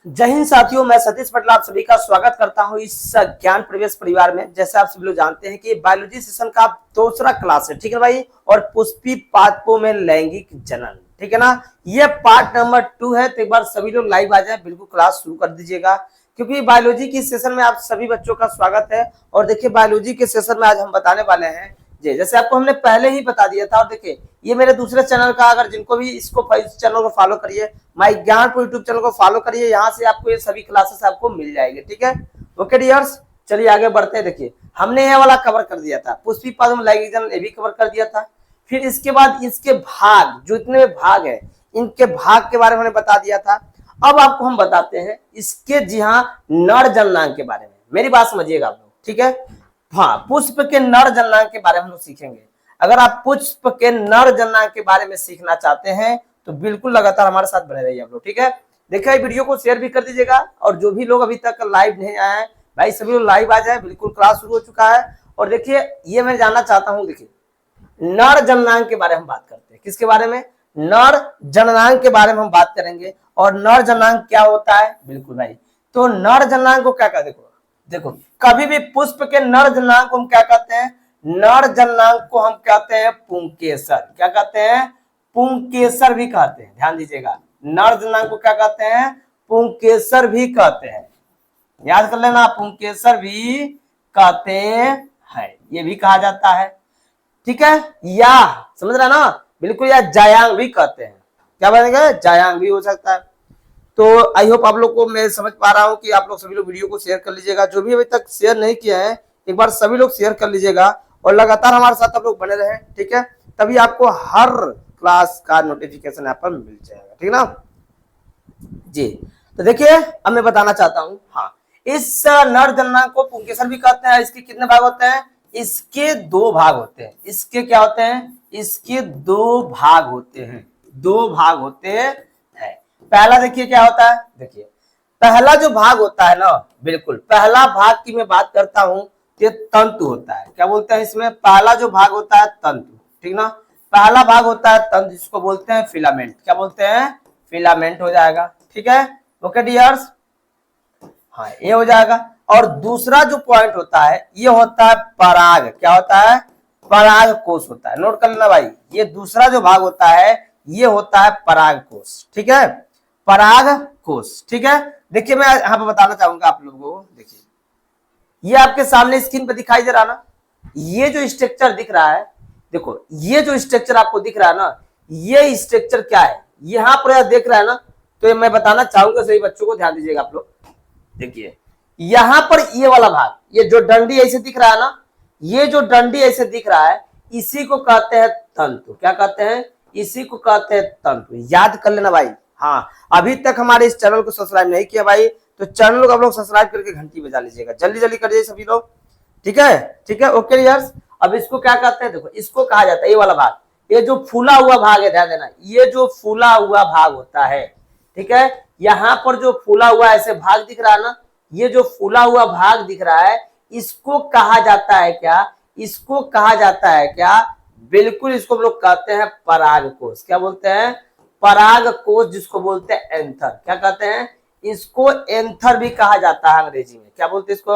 जय हिंद साथियों, मैं सतीश पटेल आप सभी का स्वागत करता हूं इस ज्ञान प्रवेश परिवार में। जैसे आप सभी लोग जानते हैं कि बायोलॉजी सेशन का दूसरा क्लास है, ठीक है भाई। और पुष्पी पादपों में लैंगिक जनन, ठीक है ना। ये पार्ट नंबर 2 है। तो एक बार सभी लोग लाइव आ जाए, बिल्कुल क्लास शुरू कर दीजिएगा, क्योंकि बायोलॉजी की सेशन में आप सभी बच्चों का स्वागत है। और देखिए, बायोलॉजी के सेशन में आज हम बताने वाले हैं जी, जैसे आपको हमने पहले ही बता दिया था। और देखिए, ये मेरे दूसरे चैनल का, अगर जिनको भी इसको इस चैनल को फॉलो करिए, माई ज्ञानपुर यूट्यूब चैनल को फॉलो करिए, यहाँ से आपको ये सभी क्लासेस आपको मिल जाएंगे, ठीक है। ओके डियर्स, चलिए आगे बढ़ते हैं। देखिए, हमने ये वाला कवर कर दिया था, पुष्पी पादप लैंगिक जनन, ये भी कवर कर दिया था। फिर इसके बाद इसके भाग, जो इतने भाग है, इनके भाग के बारे में हमने बता दिया था। अब आपको हम बताते हैं इसके, जी हाँ, नर जननांग के बारे में। मेरी बात समझिएगा आप लोग, ठीक है। हाँ, पुष्प के नर जननांग के बारे में हम लोग सीखेंगे। अगर आप पुष्प के नर जननांग के बारे में सीखना चाहते हैं तो बिल्कुल लगातार हमारे साथ बने रहिए आप लोग, ठीक है। देखिए, वीडियो को शेयर भी कर दीजिएगा। और जो भी लोग अभी तक लाइव नहीं आए हैं, भाई सभी लोग लाइव आ जाए, बिल्कुल क्लास शुरू हो चुका है। और देखिए, ये मैं जानना चाहता हूँ, देखिए नर जननांग के बारे में हम बात करते हैं। किसके बारे में? नर जननांग के बारे में हम बात करेंगे। और नर जननांग क्या होता है? बिल्कुल भाई, तो नर जननांग को क्या कहते हैं? देखो, कभी भी पुष्प के नर जननांग को हम क्या कहते हैं? नर जननांग को हम कहते हैं पुंकेसर। क्या कहते हैं? पुंकेसर भी कहते हैं। ध्यान दीजिएगा, नर जननांग को क्या कहते हैं? पुंकेसर भी कहते हैं। याद कर लेना, पुंकेसर भी कहते हैं, ये भी कहा जाता है, ठीक है। या समझ रहा ना, बिल्कुल। या जायांग भी कहते हैं। क्या बनेगा? जायांग भी हो सकता है। तो आई होप आप लोग को मैं समझ पा रहा हूं कि आप लोग सभी लोग वीडियो को शेयर कर लीजिएगा। जो भी अभी तक शेयर नहीं किया है, एक बार सभी लोग शेयर कर लीजिएगा। और लगातार हमारे साथ आप लोग बने रहे, ठीक है। तभी आपको हर क्लास का नोटिफिकेशन यहाँ पर मिल जाएगा, ठीक ना जी। तो देखिए, अब मैं बताना चाहता हूँ, हाँ, इस नर जननांग को पुंकेसर भी कहते हैं। इसके कितने भाग होते हैं? इसके 2 भाग होते हैं। इसके क्या होते हैं? इसके 2 भाग होते हैं। 2 भाग होते हैं। पहला देखिए क्या होता है। देखिए, पहला जो भाग होता है ना, बिल्कुल पहला भाग की मैं बात करता हूं, ये तंतु होता है। क्या बोलते हैं इसमें? पहला जो भाग होता है तंतु, ठीक ना। पहला भाग होता है तंतु, जिसको बोलते हैं फिलामेंट। क्या बोलते हैं? फिलामेंट हो जाएगा, ठीक है। ओके डियर्स, हाँ, ये हो जाएगा। और दूसरा जो पॉइंट होता है, ये होता है पराग। क्या होता है? पराग कोश होता है। नोट कर लेना भाई, ये दूसरा जो भाग होता है, ये होता है पराग कोश, ठीक है। पराग कोश, ठीक है। देखिए, मैं यहाँ पर बताना चाहूंगा आप लोगों को। देखिए, ये आपके सामने स्क्रीन पर दिखाई दे रहा ना, ये जो स्ट्रक्चर दिख रहा है, देखो ये जो स्ट्रक्चर आपको दिख रहा है ना, ये स्ट्रक्चर क्या है? यहाँ पर देख रहा है ना, तो मैं बताना चाहूंगा सभी बच्चों को, ध्यान दीजिएगा आप लोग। देखिए, यहां पर ये वाला भाग, ये जो डंडी ऐसे दिख रहा है ना, ये जो डंडी ऐसे दिख रहा है, इसी को कहते हैं तंतु। क्या कहते हैं? इसी को कहते हैं तंतु। याद कर लेना भाई। हाँ, अभी तक हमारे इस चैनल को सब्सक्राइब नहीं किया भाई, तो चैनल को आप लोग सब्सक्राइब करके घंटी बजा लीजिएगा। जल्दी जल्दी करिए सभी लोग, ठीक है। ठीक है, ओके यार। अब इसको क्या कहते हैं? देखो, इसको कहा जाता है, ये वाला भाग, ये जो फूला हुआ भाग है, ध्यान देना, ये जो फूला हुआ भाग होता है, ठीक है। यहां पर जो फूला हुआ ऐसे भाग दिख रहा है ना, ये जो फूला हुआ भाग दिख रहा है, इसको कहा जाता है क्या? इसको कहा जाता है क्या? बिल्कुल, इसको हम लोग कहते हैं पराग कोश। क्या बोलते हैं? पराग कोश, जिसको बोलते हैं एंथर। क्या कहते हैं? इसको एंथर भी कहा जाता है अंग्रेजी में। क्या बोलते हैं इसको?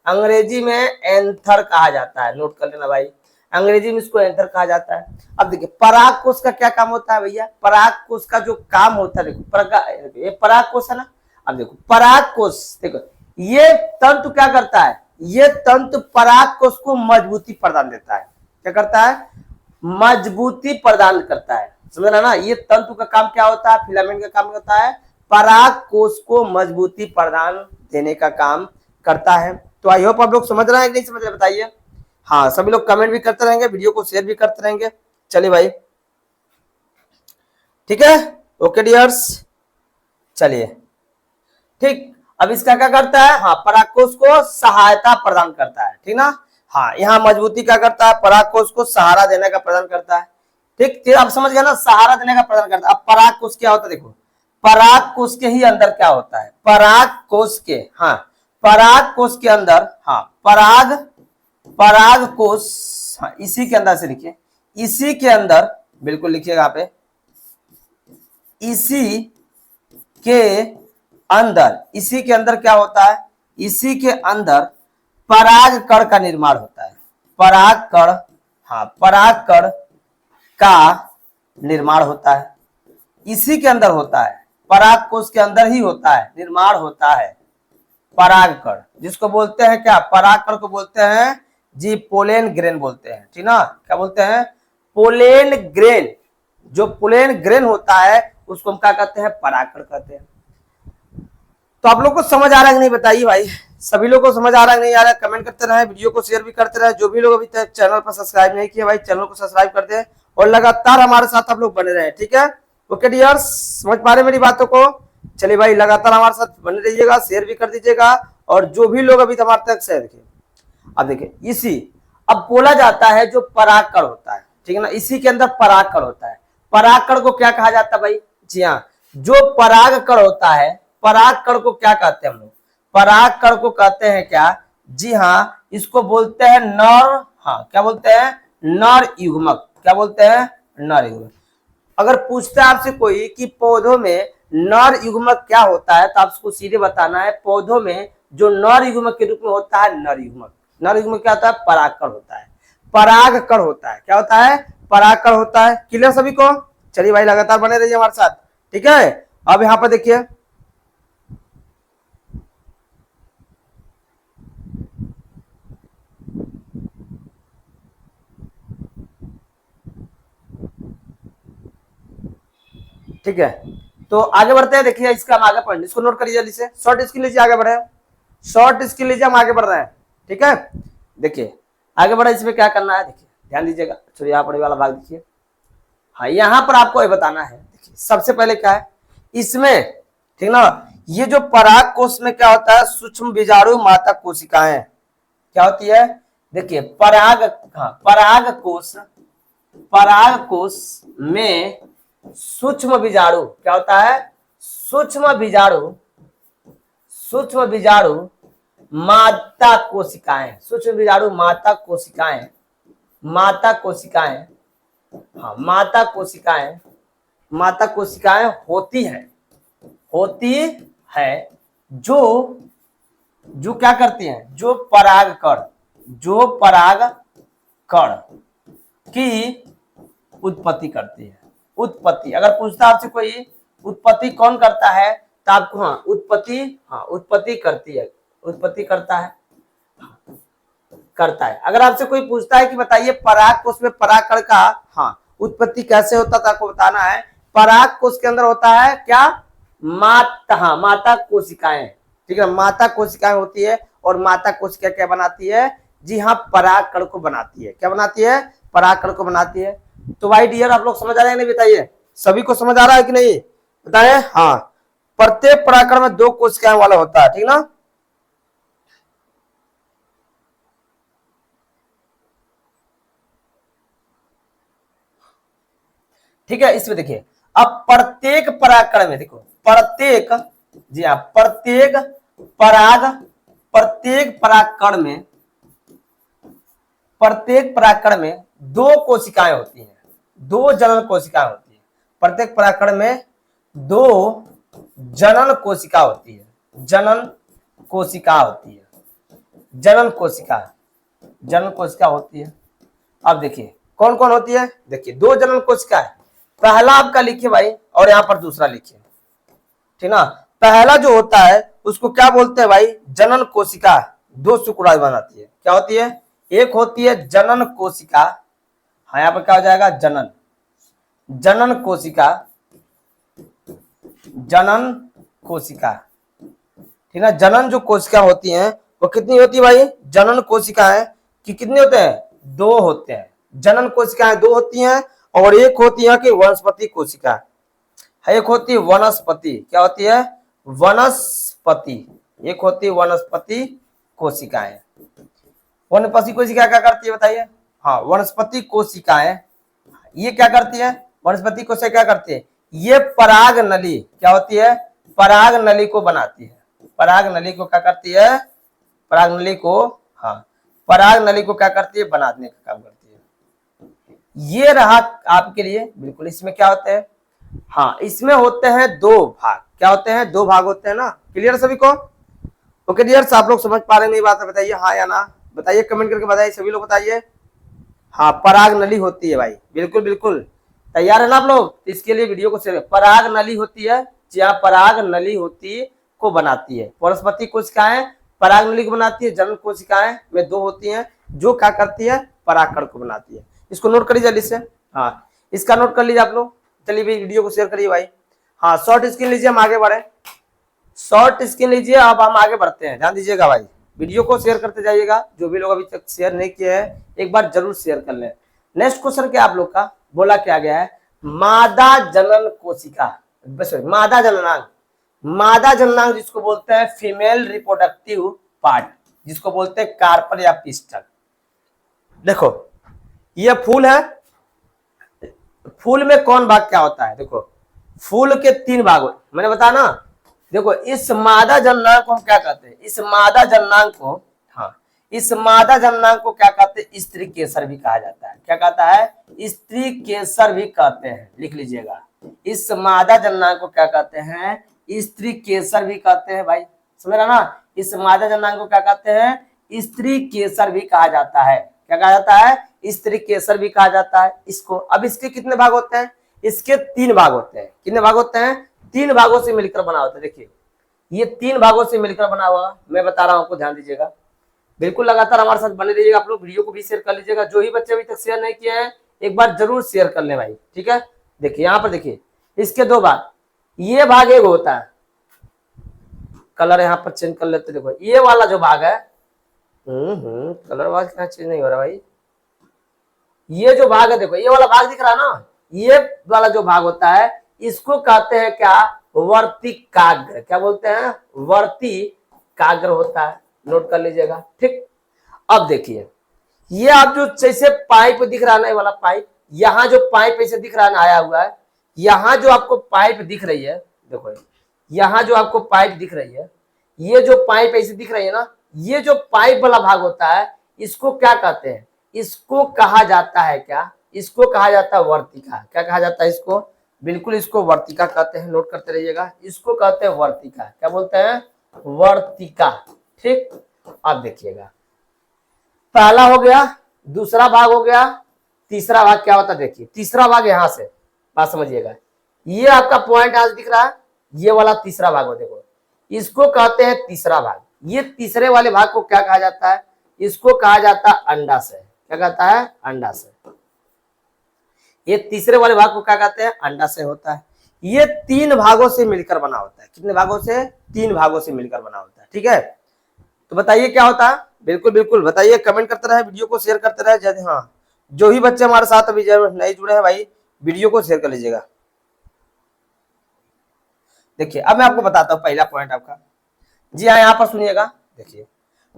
अंग्रेजी में एंथर कहा जाता है। नोट कर लेना भाई, अंग्रेजी में इसको एंथर कहा जाता है। अब देखिए, पराग कोश का क्या काम होता है भैया? पराग कोश का जो काम होता है, देखो ये पराग कोश है ना। अब देखो, पराग कोश, देखो ये तंतु क्या करता है? ये तंतु पराग कोश को मजबूती प्रदान देता है। क्या करता है? मजबूती प्रदान करता है। समझ रहा ना? ये तंतु का काम क्या होता है? फिलामेंट का काम होता है पराग कोश को मजबूती प्रदान देने का काम करता है। तो आई होप आप लोग समझ रहे हैं कि नहीं समझ रहे, बताइए। हाँ, सभी लोग कमेंट भी करते रहेंगे, वीडियो को शेयर भी करते रहेंगे। चलिए भाई, ठीक है, ओके डियर्स, चलिए ठीक। अब इसका क्या करता है? हाँ, परागकोश को सहायता प्रदान करता है, ठीक ना। हाँ, यहाँ मजबूती क्या करता है? परागकोश को सहारा देने का प्रदान करता है, ठीक। फिर आप समझ गए ना, सहारा देने का प्रदान करता है। अब परागकोश क्या होता है? देखो, परागकोश के ही अंदर क्या होता है? परागकोश के, हाँ, परागकोश के अंदर, हाँ, परागकोश, हाँ, इसी के अंदर से लिखिए, इसी के अंदर, बिल्कुल लिखिएगा यहाँ पे, इसी के अंदर, इसी के अंदर क्या होता है, इसी के अंदर पराग कण का निर्माण होता है। पराग कण, हाँ पराग कण का निर्माण होता है, इसी के अंदर होता है, पराग कोश के अंदर ही होता है, निर्माण होता है पराग कण, जिसको बोलते हैं क्या, पराग कण को बोलते हैं जी पोलेन ग्रेन बोलते हैं, ठीक ना, क्या बोलते हैं, पोलेन ग्रेन। जो पोलेन ग्रेन होता है उसको हम क्या कहते हैं, पराग कण कहते हैं। तो आप लोग को समझ आ रहा है कि नहीं बताइए भाई, सभी लोगों को समझ आ रहा है नहीं आ रहा है, कमेंट करते रहे, वीडियो को शेयर भी करते रहे। जो भी लोग अभी तक चैनल पर सब्सक्राइब नहीं किया भाई, चैनल को सब्सक्राइब कर दे और लगातार हमारे साथ आप लोग बने रहे, ठीक है। ओके डियर्स, समझ पा रहे मेरी बातों को, चलिए भाई लगातार हमारे साथ बने रहिएगा, शेयर भी कर दीजिएगा। और जो भी लोग अभी हमारे तक शेयर किए, अब देखिए इसी, अब बोला जाता है जो परागकण होता है, ठीक है ना, इसी के अंदर परागकण होता है। परागकण को क्या कहा जाता है भाई, जी हाँ, जो परागकण होता है, परागकण को क्या कहते हैं हम लोग, परागकण को कहते हैं क्या, जी हाँ, इसको बोलते हैं नर, हाँ क्या बोलते हैं, नर युग्मक। क्या बोलते हैं, नर युग्मक। अगर पूछता है आपसे कोई कि पौधों में नर युग्मक क्या होता है, तो आपको सीधे बताना है, पौधों में जो नर युग्मक के रूप में होता है, नर युग्मक। नर युग्मक क्या होता है, परागकण होता है, परागकण होता है, क्या होता है, परागकण होता है। क्लियर सभी को, चलिए भाई लगातार बने रहिए हमारे साथ, ठीक है। अब यहां पर देखिए, ठीक है, तो आगे बढ़ते हैं। देखिए इसका हम आगे पढ़ें, इसको नोट करिए जल्दी से, शॉर्ट स्किल लीजिए, आगे बढ़े, शॉर्ट स्किल लीजिए, हम आगे बढ़ रहे हैं, ठीक है। देखिए आगे बढ़े, इसमें क्या करना है, देखिए ध्यान दीजिएगा, चलिए यहाँ पर वाला भाग देखिए, हाँ यहाँ पर आपको ये बताना है। देखिए सबसे पहले क्या है इसमें, ठीक ना, ये जो पराग कोश में क्या होता है, सूक्ष्म बीजाणु माता कोशिकाएं क्या होती है, देखिए पराग, हाँ पराग कोश, पराग कोश में सूक्ष्म बीजाणु क्या होता है, सूक्ष्म बीजाणु, सूक्ष्म बीजाणु माता कोशिकाएं, सूक्ष्म बीजाणु माता कोशिकाएं, माता कोशिकाएं, हाँ माता कोशिकाएं, माता कोशिकाएं होती है, होती है, जो जो क्या करती हैं, जो परागकण, जो परागकण की उत्पत्ति करती है। उत्पत्ति अगर पूछता आपसे कोई, उत्पत्ति कौन करता है, तो आपको हाँ उत्पत्ति, हाँ उत्पत्ति करती है, उत्पत्ति करता है, करता है। अगर आपसे कोई पूछता है कि बताइए पराग कोश में परागकण का हाँ उत्पत्ति कैसे होता था, आपको बताना है पराग कोश के अंदर होता है क्या, माता, हाँ माता कोशिकाएं, ठीक है, माता कोशिकाएं होती है। और माता कोशिका क्या बनाती है, जी हाँ परागकण को बनाती है, क्या बनाती है, परागकण को बनाती है। तो भाई डियर आप लोग समझ आ रहे हैं नहीं, बताइए सभी को समझ आ रहा है कि नहीं, बताए। हाँ प्रत्येक परागकण में 2 कोशिकाएं वाला होता है, ठीक ना। ठीक है, इसमें देखिए अब प्रत्येक परागकण में देखो, प्रत्येक, जी हाँ प्रत्येक परागकण में, प्रत्येक परागकण में 2 कोशिकाएं होती हैं, 2 जनन कोशिकाएं होती है। प्रत्येक परागकण में 2 जनन कोशिका होती है, जनन कोशिका होती है, जनन कोशिका, जनन कोशिका होती है। अब देखिए कौन कौन होती है, देखिए 2 जनन कोशिका है। पहला आपका लिखिए भाई और यहां पर दूसरा लिखिए, ठीक ना। पहला जो होता है उसको क्या बोलते हैं भाई, जनन कोशिका, 2 शुक्राणु बनाती है, क्या होती है, एक होती है जनन कोशिका, हाँ यहाँ पर क्या हो जाएगा, जनन, जनन कोशिका, जनन कोशिका, ठीक है। जनन जो कोशिका होती हैं वो कितनी होती है भाई, जनन कोशिकाएं कि कितने होते हैं, 2 होते हैं, जनन कोशिकाएं 2 होती हैं। और एक होती है कि वनस्पति कोशिका, एक होती है वनस्पति, क्या होती है, वनस्पति, एक होती है वनस्पति कोशिकाएं। वनस्पति कोशिका क्या करती है बताइए, हाँ वनस्पति कोशिकाएं ये क्या करती है, वनस्पति कोशिका क्या करती है, ये पराग नली क्या होती है, पराग नली को बनाती है, पराग नली को क्या करती है, पराग नली को, हाँ पराग नली को क्या करती है, बनाने का काम करती है। ये रहा आपके लिए बिल्कुल। इसमें क्या होते हैं, हाँ इसमें होते हैं 2 भाग, क्या होते हैं, 2 भाग होते हैं ना। क्लियर सभी को? ओके डियर्स, आप लोग समझ पा रहे हैं मेरी बात? बताइए हाँ या ना, बताइए कमेंट करके बताइए, सभी लोग बताइए। हाँ, पराग नली होती है भाई, बिल्कुल बिल्कुल। तैयार है ना आप लोग? इसके लिए वीडियो को शेयर। पराग नली होती है, जहाँ पराग नली होती को बनाती है। वनस्पति कोशिकाएं पराग नली को बनाती है। जनन कोशिकाएं में 2 होती हैं, जो क्या करती है, परागकण को बनाती है। इसको नोट करिए जल्दी से। हाँ, इसका नोट कर लीजिए आप लोग। चलिए वीडियो को शेयर करिए भाई। हाँ, शॉर्ट स्क्रीन लीजिए, हम आगे बढ़े। शॉर्ट स्क्रीन लीजिए, अब हम आगे बढ़ते हैं। ध्यान दीजिएगा भाई, वीडियो को शेयर करते जाइएगा। जो भी लोग अभी तक शेयर नहीं किए हैं, एक बार जरूर शेयर कर लें। नेक्स्ट क्वेश्चन क्या आप लोग का बोला क्या गया है, मादा जनन कोशिका, मादा जननांग। मादा जननांग जिसको बोलते हैं फीमेल रिप्रोडक्टिव पार्ट, जिसको बोलते हैं कार्पल या पिस्टल। देखो ये फूल है, फूल में कौन भाग क्या होता है? देखो फूल के 3 भाग मैंने बताया ना। देखो इस मादा जननांग को हम क्या कहते हैं, इस मादा जननांग को, हाँ इस मादा जननांग को क्या कहते हैं, स्त्री केसर भी कहा जाता है। क्या कहता है? स्त्री केसर भी कहते हैं, लिख लीजिएगा। इस मादा जननांग को क्या कहते हैं, स्त्री केसर भी कहते हैं भाई, समझ रहा ना। इस मादा जननांग को क्या कहते हैं, स्त्री केसर भी कहा जाता है। क्या कहा जाता है? स्त्री केसर भी कहा जाता है इसको। अब इसके कितने भाग होते हैं? इसके 3 भाग होते हैं। कितने भाग होते हैं? 3 भागों से मिलकर बना होता है। देखिए ये 3 भागों से मिलकर बना हुआ मैं बता रहा हूं आपको, ध्यान दीजिएगा। बिल्कुल लगातार हमारे साथ बने रहिएगा। आप लोग वीडियो को भी शेयर कर लीजिएगा। जो ही बच्चे अभी तक शेयर नहीं किए हैं, एक बार जरूर शेयर कर ले भाई, ठीक है। देखिए यहाँ पर देखिए, इसके 2 भाग, ये भाग एक होता है, कलर यहाँ पर चेंज कर लेते। देखो ये वाला जो भाग है, कलर वाइज क्या चेंज नहीं हो रहा भाई। ये जो भाग है, देखो ये वाला भाग दिख रहा है ना, ये वाला जो भाग होता है, इसको कहते हैं क्या, वर्तिकाग्र। क्या बोलते हैं? वर्तिकाग्र होता है। नोट कर लीजिएगा, ठीक। अब देखिए ये आप जो जैसे पाइप दिख रहा है ना, ये वाला पाइप, यहाँ जो पाइप ऐसे दिख रहा है ना, आया हुआ है, यहाँ जो आपको पाइप दिख रही है, देखो यहाँ जो आपको पाइप दिख रही है, ये जो पाइप ऐसे दिख रही है ना, ये जो पाइप वाला भाग होता है, इसको क्या कहते हैं? इसको कहा जाता है क्या? इसको कहा जाता है वर्तिका। क्या कहा जाता है इसको? बिल्कुल इसको वर्तिका कहते हैं। नोट करते रहिएगा, इसको कहते हैं वर्तिका। क्या बोलते हैं? वर्तिका, ठीक। अब देखिएगा, पहला हो गया, दूसरा भाग हो गया, तीसरा भाग क्या होता है? देखिए तीसरा भाग यहां से, बात समझिएगा। ये आपका पॉइंट यहां से दिख रहा है, ये वाला तीसरा भाग हो, देखो इसको कहते हैं तीसरा भाग। ये तीसरे वाले भाग को क्या कहा जाता है? इसको कहा जाता है अंडाशय। क्या कहता है? अंडाशय। ये तीसरे वाले भाग को क्या कहते हैं? अंडाशय होता है। ये 3 भागों से मिलकर बना होता है। कितने भागों से? 3 भागों से मिलकर बना होता है, ठीक है। तो बताइए क्या होता है? बिल्कुल बिल्कुल बताइए, कमेंट करते रहे, वीडियो को शेयर करते रहे। जैसे हाँ, जो ही बच्चे हमारे साथ अभी नहीं जुड़े हैं भाई, वीडियो को शेयर कर लीजिएगा। देखिए अब मैं आपको बताता हूँ पहला पॉइंट आपका। जी हाँ, यहाँ पर सुनिएगा। देखिए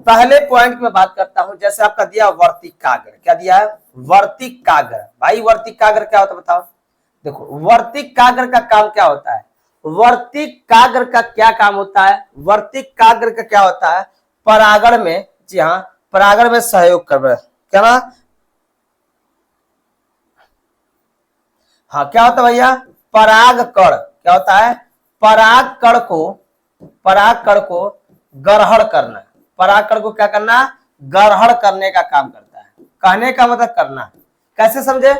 पहले पॉइंट की मैं बात करता हूं, जैसे आपका दिया वर्तिकाग्र। क्या दिया है? वर्तिकाग्र। भाई वर्तिकाग्र क्या होता है बताओ? देखो वर्तिकाग्र का काम क्या होता है? वर्तिकाग्र का क्या काम होता है? वर्तिकाग्र का क्या होता है? परागण में, जी हाँ, परागण में सहयोग कर, क्या ना? हाँ क्या होता है भैया? पराग कण। क्या होता है? पराग कण को ग्रहण करना। परागकण को क्या करना? ग्रहण करने का काम करता है। कहने का मतलब करना। कैसे समझे?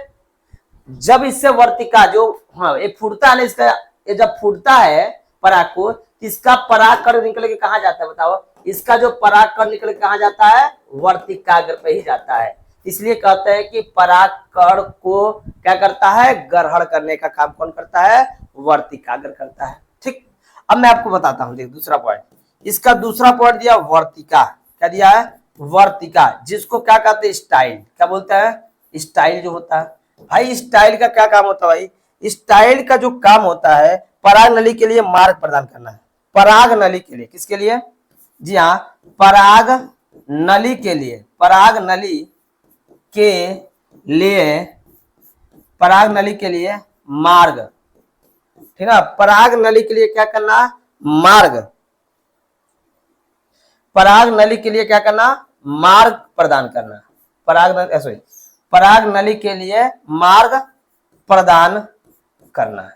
जब इससे वर्तिका जो, हाँ ये फूटता है ना, इसका ये जब फूटता है पराग को, इसका परागकण निकल के कहा जाता है बताओ? इसका जो परागकण निकल के कहा जाता है? वर्तिकाग्र पे ही जाता है। इसलिए कहते हैं कि परागकण को क्या करता है? ग्रहण करने का काम कौन करता है? वर्तिकाग्र करता है, ठीक। अब मैं आपको बताता हूं, देख दूसरा पॉइंट। इसका दूसरा पॉइंट दिया वर्तिका। क्या दिया है? वर्तिका, जिसको क्या कहते हैं? स्टाइल। क्या बोलते हैं? स्टाइल जो होता है भाई, स्टाइल का क्या काम होता है भाई? स्टाइल का जो काम होता है, पराग नली के लिए मार्ग प्रदान करना है। पराग नली के लिए, किसके लिए? जी हाँ, पराग नली के लिए। पराग नली के लिए, पराग नली के लिए मार्ग, ठीक है। पराग नली के लिए क्या करना? मार्ग। पराग नली के लिए क्या करना? मार्ग प्रदान करना। पराग नली के लिए मार्ग प्रदान करना,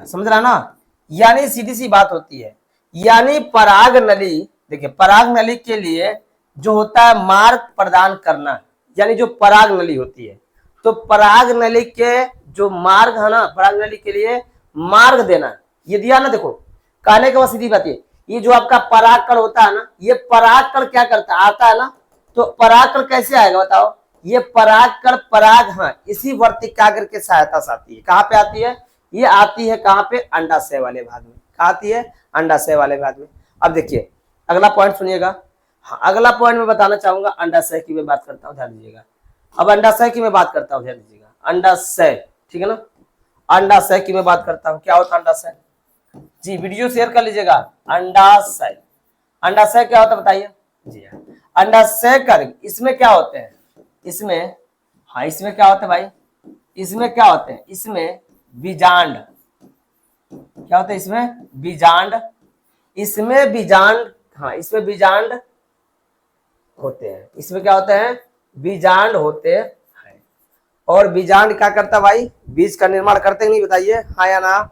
समझ रहा ना? यानी सीधी सी बात होती है, यानी पराग नली, देखिए पराग नली के लिए जो होता है मार्ग प्रदान करना, यानी जो पराग नली होती है, तो पराग नली के जो मार्ग है ना, पराग नली के लिए मार्ग देना, ये दिया ना। देखो कहने के बाद सीधी बात ये जो आपका परागकण होता है ना, ये परागकण क्या करता है, आता है ना, तो परागकण कैसे आएगा बताओ, ये परागकण पराग, हाँ इसी वर्तिकाग्र के सहायता से आती है। कहाँ पे आती है, ये आती है कहाँ पे, अंडाशय वाले भाग में। कहाँ आती है, अंडाशय वाले भाग में। अब देखिए अगला पॉइंट सुनिएगा। हाँ अगला पॉइंट में बताना चाहूंगा, अंडाशय की मैं बात करता हूँ, ध्यान दीजिएगा। अब अंडाशय की मैं बात करता हूँ, ध्यान दीजिएगा। अंडाशय, ठीक है ना, अंडाशय की मैं बात करता हूँ। क्या होता है अंडाशय, जी वीडियो शेयर कर लीजिएगा। अंडाशय, अंडाशय क्या होता है बताइए जी। अंडाशय कर, इसमें क्या होते हैं, इसमें, हाँ इसमें क्या होता है भाई, इसमें क्या होते हैं, इसमें बीजांड, क्या होता है इसमें, बीजांड, इसमें बीजांड, हाँ इसमें बीजांड होते हैं, इसमें क्या होते हैं, बीजांड होते हैं। और बीजांड क्या करता है भाई, बीज का निर्माण करते नहीं, बताइए हाँ या ना।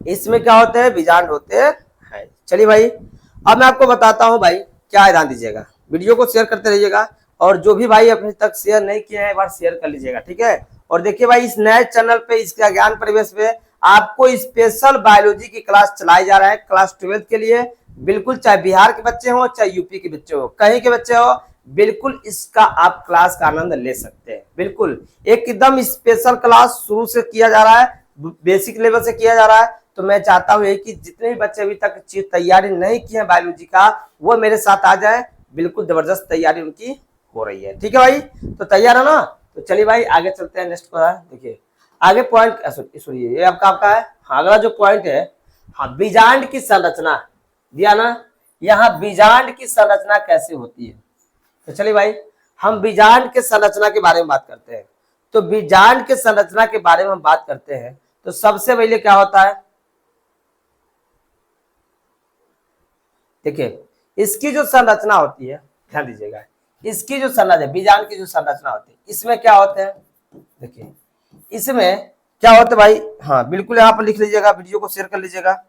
इसमें क्या होते हैं, बीजांड होते हैं। चलिए भाई अब मैं आपको बताता हूं भाई क्या है, ध्यान दीजिएगा, वीडियो को शेयर करते रहिएगा। और जो भी भाई अभी तक शेयर नहीं किए हैं एक बार शेयर कर लीजिएगा, ठीक है। और देखिए भाई इस नए चैनल पे, इसका ज्ञान परिवेश पे आपको स्पेशल बायोलॉजी की क्लास चलाई जा रहा है, क्लास 12 के लिए। बिल्कुल चाहे बिहार के बच्चे हो, चाहे यूपी के बच्चे हो, कहीं के बच्चे हो, बिल्कुल इसका आप क्लास का आनंद ले सकते हैं। बिल्कुल एकदम स्पेशल क्लास शुरू से किया जा रहा है, बेसिक लेवल से किया जा रहा है। तो मैं चाहता हूँ कि जितने भी बच्चे अभी तक तैयारी नहीं किए हैं बायोलॉजी का, वो मेरे साथ आ जाए। बिल्कुल जबरदस्त तैयारी उनकी हो रही है, ठीक है भाई। तो तैयार है ना, तो चलिए भाई आगे चलते हैं नेक्स्ट पर। देखिए आगे पॉइंट, सुनिए ये आपका है। हाँ अगला जो पॉइंट है, हाँ बीजांड की संरचना दिया ना, यहाँ बीजांड की संरचना कैसे होती है। तो चलिए भाई हम बीजांड के संरचना के बारे में बात करते हैं। तो बीजांड के संरचना के बारे में हम बात करते हैं, तो सबसे पहले क्या होता है, देखिए इसकी जो संरचना होती है, ध्यान दीजिएगा, इसकी जो संरचना, बीजांड की जो संरचना होती है, इसमें क्या होते हैं, देखिए इसमें क्या होता है भाई, हाँ बिल्कुल यहाँ पर लिख लीजिएगा, वीडियो को शेयर कर लीजिएगा।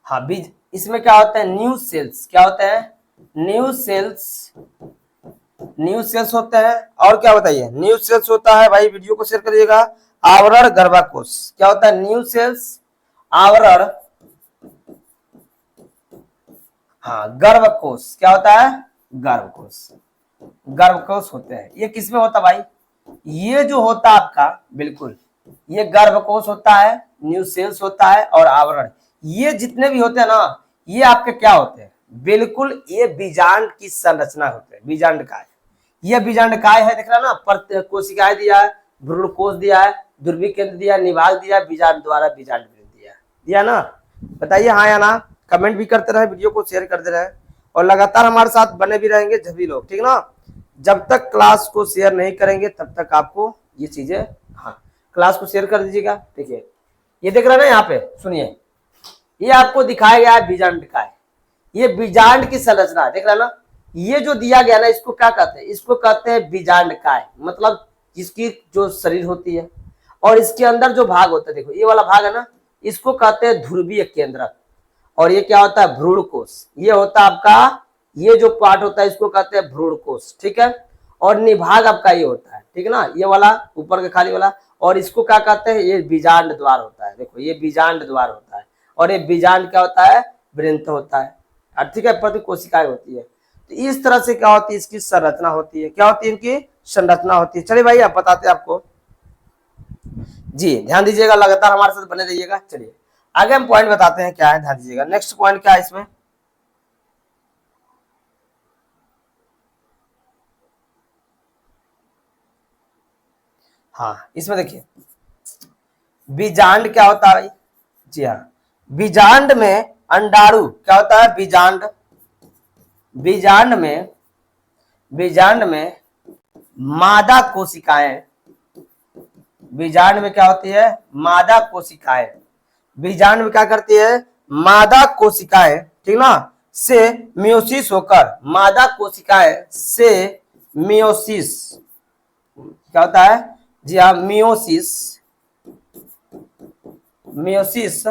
हाँ बीज, इसमें क्या होता है, न्यू सेल्स, क्या होता है, न्यू सेल्स, न्यू सेल्स होते हैं। और क्या बताइए, न्यू सेल्स होता है भाई, वीडियो को शेयर करिएगा। आवरण गर्भाकोश, क्या होता है, न्यू सेल्स, आवरण, हाँ गर्भकोश, क्या होता है, गर्भकोश, गर्भकोश होते हैं। ये किसमें होता है भाई, ये जो होता है आपका, बिल्कुल ये गर्भकोश होता है, न्यू सेल्स होता है और आवरण, ये जितने भी होते हैं ना, ये आपके क्या होते हैं, बिल्कुल ये बीजांड की संरचना होते हैं। बीजांड काय, ये बीजांड काय है, देख रहा ना, पर कोशिकाएं दिया है, भ्रूणकोश दिया है, ध्रुवी केंद्र दिया, निभाग दिया, बीजांड द्वारा बीजांड दिया, दिया ना। बताइए हाँ या ना, कमेंट भी करते रहे, वीडियो को शेयर करते रहे, और लगातार हमारे साथ बने भी रहेंगे सभी लोग, ठीक ना। जब तक क्लास को शेयर नहीं करेंगे तब तक आपको ये चीजें, हाँ क्लास को शेयर कर दीजिएगा। देखिए ये देख रहे हैं ना, यहाँ पे सुनिए, ये आपको दिखाया गया है बीजांड का है, ये बीजांड की संरचना देख रहे हैं ना। ये जो दिया गया ना, इसको क्या कहते हैं, इसको कहते हैं बीजांड काय, मतलब इसकी जो शरीर होती है और इसके अंदर जो भाग होता है, देखो ये वाला भाग है ना, इसको कहते हैं ध्रुवीय केंद्रक। और ये क्या होता है, भ्रूणकोश, ये होता है आपका, ये जो पार्ट होता है इसको कहते हैं भ्रूणकोश, ठीक है। और निभाग आपका ये होता है, ठीक है ना, ये वाला ऊपर का खाली वाला, और इसको क्या कहते हैं, ये बीजांड द्वार होता है। देखो ये बीजांड द्वार होता है, और ये बीजांड क्या होता है, वृंत होता है, ठीक है, प्रति कोशिकाएं होती है। तो इस तरह से क्या होती है, इसकी संरचना होती है, क्या होती है, इनकी संरचना होती है। चलिए भाई आप बताते हैं आपको, जी ध्यान दीजिएगा, लगातार हमारे साथ बने रहिएगा। चलिए आगे हम पॉइंट बताते हैं क्या है, ध्यान दीजिएगा। नेक्स्ट पॉइंट क्या है इसमें, हाँ इसमें देखिए बीजांड क्या होता है, जी हाँ बीजांड में अंडाणु क्या होता है, बीजांड, बीजांड में, बीजांड में मादा कोशिकाएं, बीजांड में क्या होती है, मादा कोशिकाएं, बीजांड में क्या करती है, मादा कोशिकाएं, ठीक ना, से मियोसिस होकर, मादा कोशिकाएं से मियोसिस क्या होता है, जी हाँ मियोसिस, मियोसिस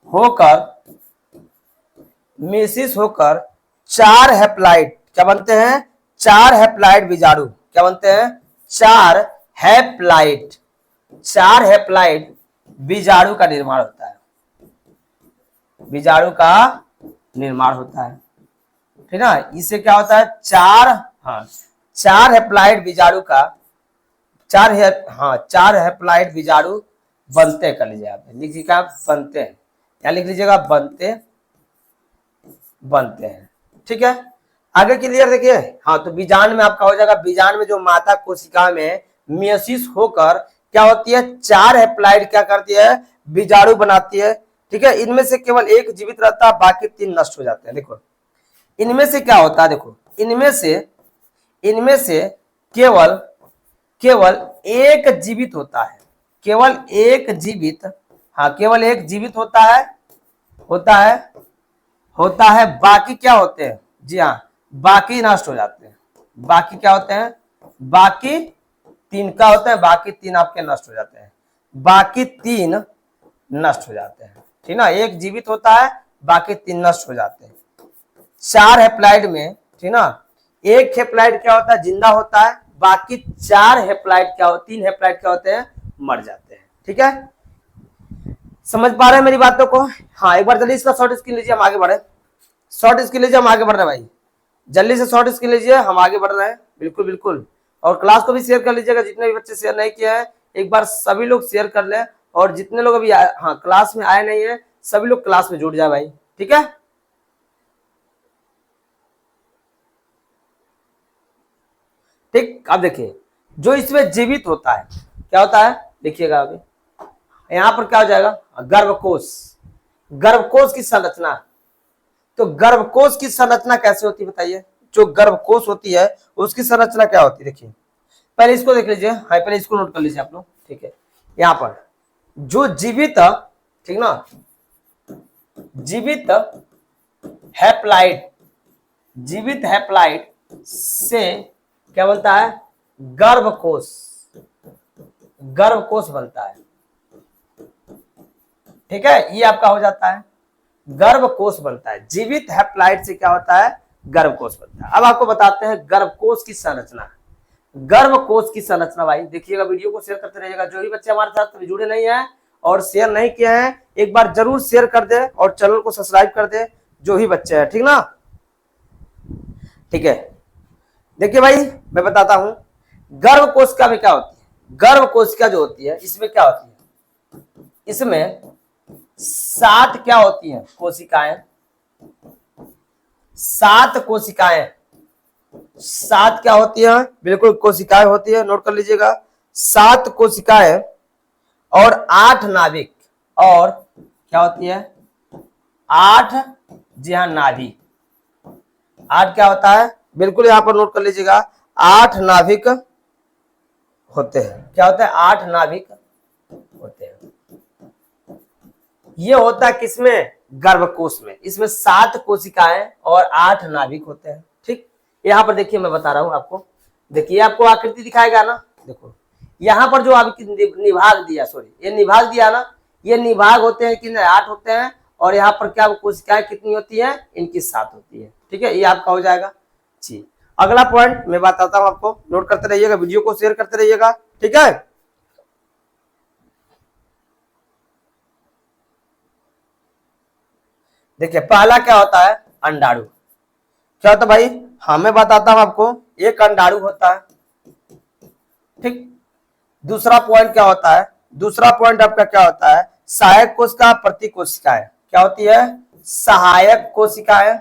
होकर मियोसिस होकर 4 हैप्लाइड क्या बनते हैं? 4 हैप्लाइड बीजाणु क्या बनते हैं? 4 हैप्लाइड 4 हैप्लाइड बीजाणु का निर्माण होता है। बीजाणु का निर्माण होता है, ठीक ना। इससे क्या होता है? 4 हैप्लाइड बीजाणु का 4 हैप्लाइड बीजाणु बनते कर लीजिए आप, लिख लीजिएगा बनते हैं, या लिख लीजिएगा बनते हैं, ठीक है। आगे क्लियर देखिए। हाँ, तो बीजांड में आपका हो जाएगा, बीजांड में जो माता कोशिका में मियोसिस होकर क्या होती है? 4 हैप्लाइड क्या करती है? बीजाणु बनाती है, ठीक है। इनमें से केवल एक जीवित रहता है, बाकी 3 नष्ट हो जाते हैं। देखो इनमें से क्या होता है, देखो इनमें से केवल एक जीवित होता है, केवल एक जीवित होता है, बाकी क्या होते हैं? जी हाँ, बाकी नष्ट हो जाते हैं। बाकी क्या होते हैं? बाकी 3 का होते हैं, बाकी 3 आपके नष्ट हो जाते हैं, बाकी 3 नष्ट हो जाते हैं, ठीक ना। एक जीवित होता है, बाकी 3 नष्ट हो जाते हैं। 4 हैप्लाइड में, ठीक ना, एक हैप्लाइड क्या होता है? जिंदा होता है, बाकी 4 हैप्लाइड क्या होते? 3 हैप्लाइड क्या होते हैं? मर जाते हैं, ठीक है। समझ पा रहे हैं मेरी बातों को? हाँ, एक बार जल्दी इसका शॉर्ट स्क्रीन लीजिए, हम आगे बढ़े। शॉर्ट स्क्रीन लीजिए, हम आगे बढ़ रहे हैं भाई, जल्दी से शॉर्ट स्क्रीन लीजिए, हम आगे बढ़ रहे हैं। बिल्कुल बिल्कुल। और क्लास को भी शेयर कर लीजिएगा, जितने भी बच्चे शेयर नहीं किए हैं एक बार सभी लोग शेयर कर लें, और जितने लोग अभी क्लास में आए नहीं है सभी लोग क्लास में जुड़ जाए भाई, ठीक है। ठीक, अब देखिए जो इसमें जीवित होता है क्या होता है? देखिएगा अभी यहां पर क्या हो जाएगा? गर्भकोश। गर्भकोश की संरचना, तो गर्भकोश की संरचना कैसे होती है बताइए? जो गर्भकोश होती है उसकी संरचना क्या होती है? देखिए पहले इसको देख लीजिए, हाँ पहले इसको नोट कर लीजिए आप लोग, ठीक है। यहां पर जो जीवित, ठीक ना, जीवित हैप्लाइड से क्या बनता है? गर्भकोश बनता है, ठीक है। ये आपका हो जाता है गर्भकोश बनता है। जीवित हैप्लाइड से क्या होता है? गर्भकोश बनता है। अब आपको बताते हैं गर्भकोश की संरचना। गर्भकोश की संरचना भाई देखिएगा, वीडियो को शेयर करते रहिएगा। जो भी बच्चे हमारे साथ अभी जुड़े नहीं है और शेयर नहीं किए हैं एक बार जरूर शेयर कर दे, और चैनल को सब्सक्राइब कर दे जो भी बच्चे हैं, ठीक ना। ठीक है, देखिए भाई मैं बताता हूं गर्भकोशिका में क्या होती है। गर्भकोशिका जो होती है इसमें क्या होती है? इसमें 7 क्या होती हैं? कोशिकाएं। 7 कोशिकाएं, 7 क्या होती है? बिल्कुल कोशिकाएं होती है, नोट कर लीजिएगा। 7 कोशिकाएं और 8 नाभिक, और क्या होती है? 8, जी हाँ नाभिक। 8 क्या होता है? बिल्कुल यहां पर नोट कर लीजिएगा, 8 नाभिक होते हैं। क्या होता है? 8 नाभिक होते हैं। ये होता है किसमें? गर्भकोश में। इसमें 7 कोशिकाएं और 8 नाभिक होते हैं, ठीक। यहां पर देखिए मैं बता रहा हूं आपको, देखिए आपको आकृति दिखाएगा ना, देखो यहां पर जो आपकी निभाग दिया, ये निभाग दिया ना, ये निभाग होते हैं कि 8 होते हैं, और यहाँ पर क्या कोशिकाएं कितनी होती है? इनकी 7 होती है, ठीक है। ये आपका हो जाएगा जी। अगला पॉइंट मैं बताता हूं आपको, नोट करते रहिएगा, वीडियो को शेयर करते रहिएगा, ठीक है। देखिए पहला क्या होता है? अंडाणु। क्या होता है भाई? हाँ मैं बताता हूं आपको, एक अंडाणु होता है, ठीक। दूसरा पॉइंट क्या होता है? दूसरा पॉइंट आपका क्या होता है? सहायक कोशिका, प्रतिकोशिकाएं। क्या होती है? सहायक कोशिकाएं,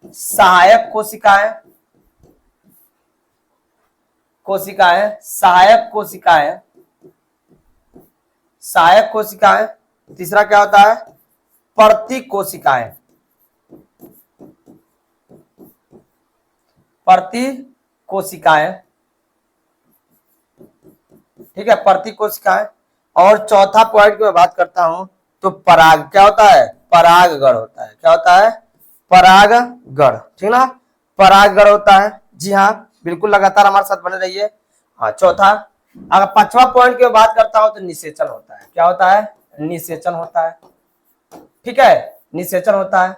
सहायक सहायक सहायक कोशिकाएं। तीसरा क्या होता है? प्रतिकोशिकाएं, ठीक है, प्रतिकोशिकाएं। और चौथा पॉइंट की मैं बात करता हूं तो पराग। क्या होता है? परागगण होता है। क्या होता है? परागगण, ठीक ना, परागगण होता है। जी हाँ बिल्कुल, लगातार हमारे साथ बने रहिए। हाँ चौथा, अगर पांचवा पॉइंट की बात करता हूं तो निषेचन होता है। क्या होता है? निषेचन होता है। ठीक है, निषेचन होता है।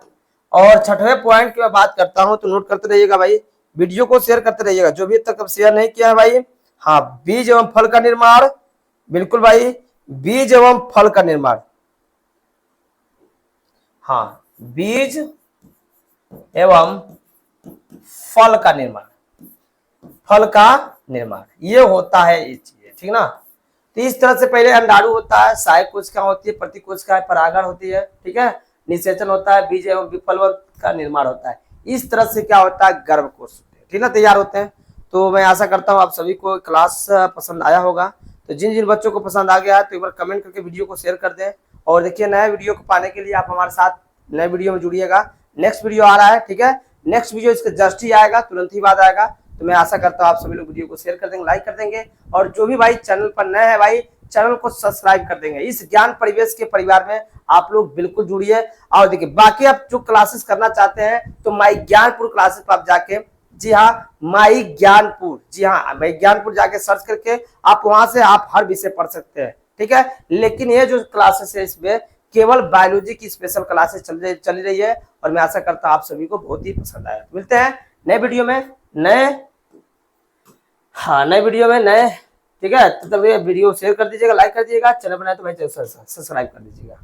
और छठवें पॉइंट की मैं बात करता हूं तो नोट करते रहिएगा भाई, वीडियो को शेयर करते रहिएगा जो भी तक शेयर नहीं किया है भाई। हाँ, बीज एवं फल का निर्माण, बिल्कुल भाई, बीज एवं फल का निर्माण। हाँ, बीज एवं फल का निर्माण, फल का निर्माण ये होता है ये चीजें, ठीक ना। तो इस तरह से पहले अंडाणु होता है, सहायक कोशिका होती है, प्रतिकोशिका परागण होती है, ठीक है, निषेचन होता है, बीज एवं विफल का निर्माण होता है। इस तरह से क्या होता है, गर्भकोश होते हैं, ठीक ना, तैयार होते हैं। तो मैं आशा करता हूँ आप सभी को क्लास पसंद आया होगा। तो जिन जिन बच्चों को पसंद आ गया है तो एक बार कमेंट करके वीडियो को शेयर कर दें। और देखिए, नया वीडियो को पाने के लिए आप हमारे साथ नए वीडियो में जुड़िएगा। नेक्स्ट वीडियो आ रहा है, ठीक है, नेक्स्ट वीडियो इसके जस्ट ही आएगा, तुरंत ही बाद आएगा। तो मैं आशा करता हूँ आप सभी लोग वीडियो को शेयर कर देंगे, लाइक कर देंगे, और जो भी भाई चैनल पर नए हैं भाई, चैनल को सब्सक्राइब कर देंगे। इस ज्ञान परिवेश के परिवार में आप लोग बिल्कुल जुड़िए। और देखिए, बाकी आप जो क्लासेस करना चाहते हैं तो माई ज्ञानपुर क्लासेस पर आप जाके, जी हाँ, माई ज्ञानपुर, जी हाँ, माई ज्ञानपुर जाके सर्च करके आप वहां से आप हर विषय पढ़ सकते हैं, ठीक है। लेकिन ये जो क्लासेस है इसमें केवल बायोलॉजी की स्पेशल क्लासेस चल रही है, और मैं आशा करता हूं आप सभी को बहुत ही पसंद आया। मिलते हैं नए वीडियो में, नए वीडियो में नए, ठीक है। तो तब ये वीडियो शेयर कर दीजिएगा, लाइक कर दीजिएगा, चैनल बनाए तो भाई सब्सक्राइब कर दीजिएगा।